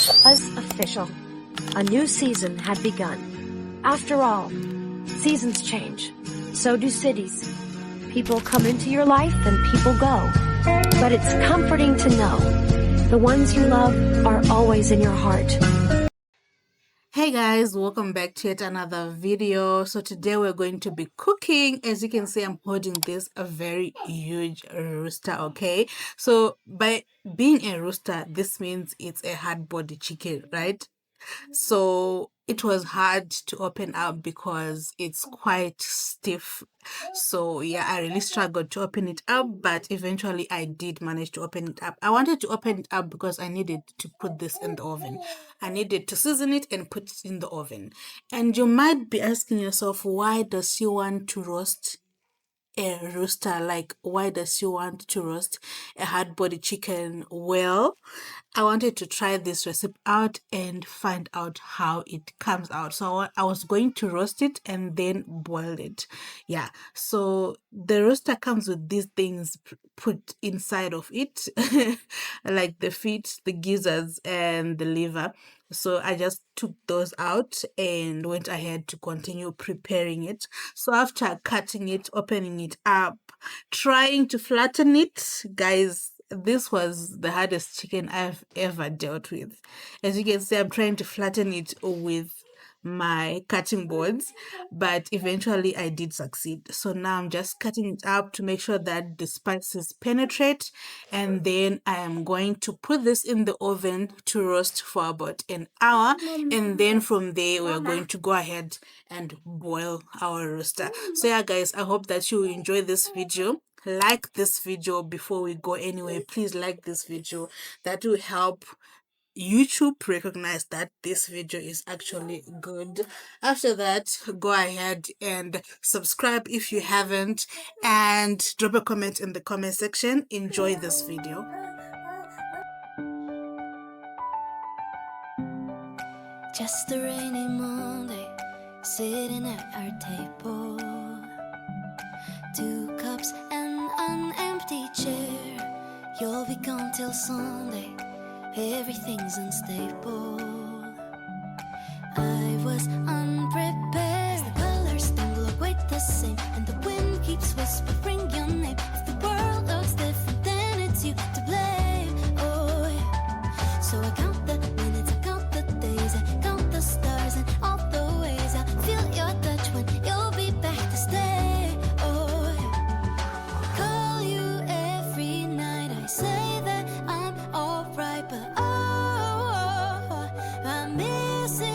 Was official. A new season had begun. After all, seasons change. So do cities. People come into your life and people go. But it's comforting to know the ones you love are always in your heart. Hey guys, welcome back to yet another video. So today we're going to be cooking. As you can see, I'm holding this a very huge rooster. Okay, so by being a rooster, this means it's a hard body chicken, right? So it was hard to open up because it's quite stiff. So yeah, I really struggled to open it up, but eventually I did manage to open it up. I wanted to open it up because I needed to put this in the oven. I needed to season it and put it in the oven. And you might be asking yourself, why does she want to roast a rooster? Like, why does she want to roast a hard body chicken? Well, I wanted to try this recipe out and find out how it comes out. So I was going to roast it and then boil it. Yeah, so the roaster comes with these things put inside of it, like the feet, the gizzards, and the liver. So I just took those out and went ahead to continue preparing it. So after cutting it, opening it up, trying to flatten it, guys, this was the hardest chicken I've ever dealt with. As you can see, I'm trying to flatten it with my cutting boards, but eventually I did succeed. So now I'm just cutting it up to make sure that the spices penetrate, and then I am going to put this in the oven to roast for about an hour, and then from there we're going to go ahead and boil our rooster. So yeah guys, I hope that you enjoy this video. Like this video before we go anywhere. Please like this video. That will help YouTube recognize that this video is actually good. After that, go ahead and subscribe if you haven't, and drop a comment in the comment section. Enjoy this video. Just a rainy Monday, sitting at our table, 2 cups and an empty chair. You'll be gone till Sunday, everything's unstable. I was unprepared. The colors don't look quite the same, and the wind keeps whispering your name. If the world looks different, then it's you to blame. Oh yeah. So I count the minutes, I count the days, I count the stars and all the ways I feel your touch when you'll be back to stay. Oh yeah. Call you every night, I say that I'm alright, but I miss you.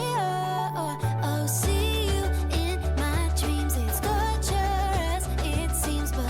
Oh, see you in my dreams. It's torture as it seems, but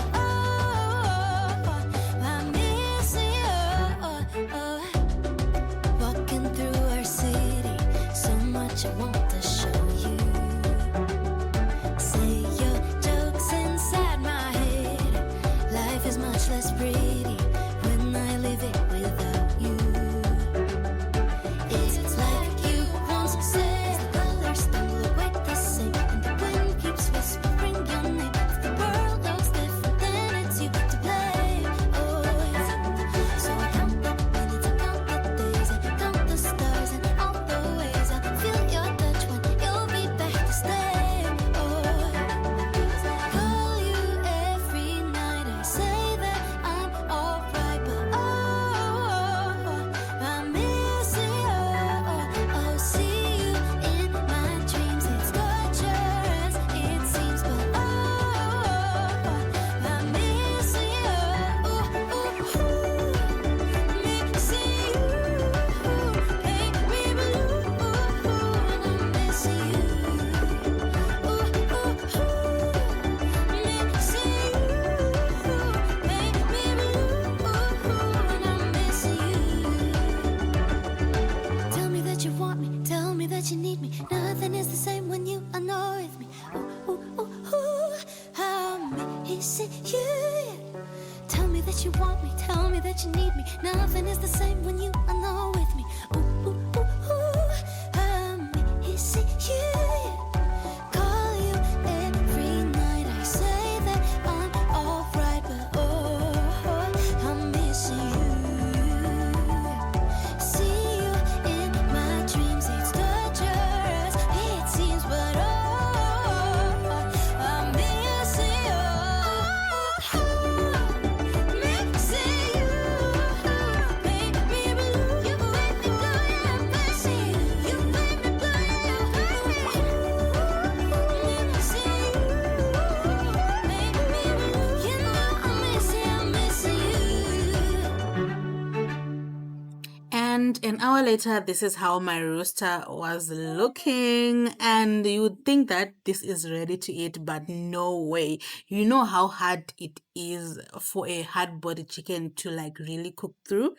an hour later, this is how my roaster was looking, and you would think that this is ready to eat, but no way. You know how hard it is for a hard body chicken to like really cook through.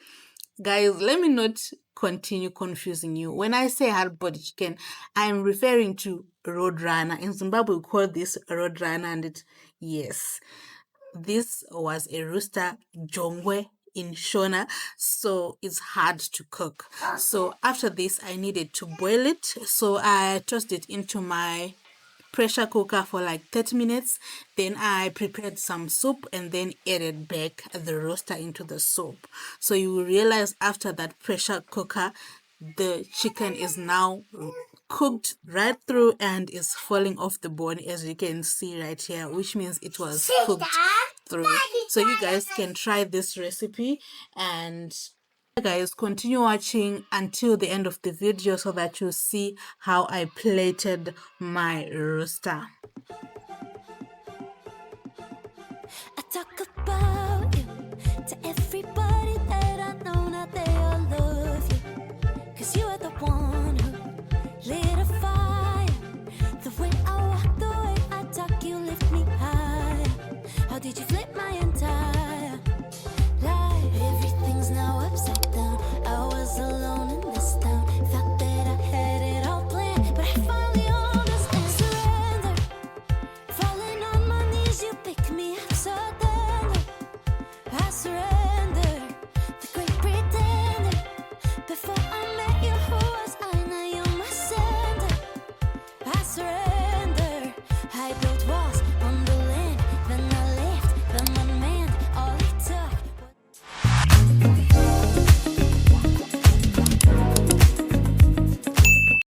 Guys, let me not continue confusing you. When I say hard body chicken, I'm referring to Roadrunner. In Zimbabwe, we call this Roadrunner, and yes, this was a rooster jongwe in Shona, so it's hard to cook. So after this, I needed to boil it, so I tossed it into my pressure cooker for like 30 minutes. Then I prepared some soup and then added back the roaster into the soup. So you will realize after that pressure cooker, the chicken is now cooked right through and is falling off the bone, as you can see right here, which means it was cooked through. So you guys can try this recipe, and guys, continue watching until the end of the video so that you see how I plated my roaster. I talk about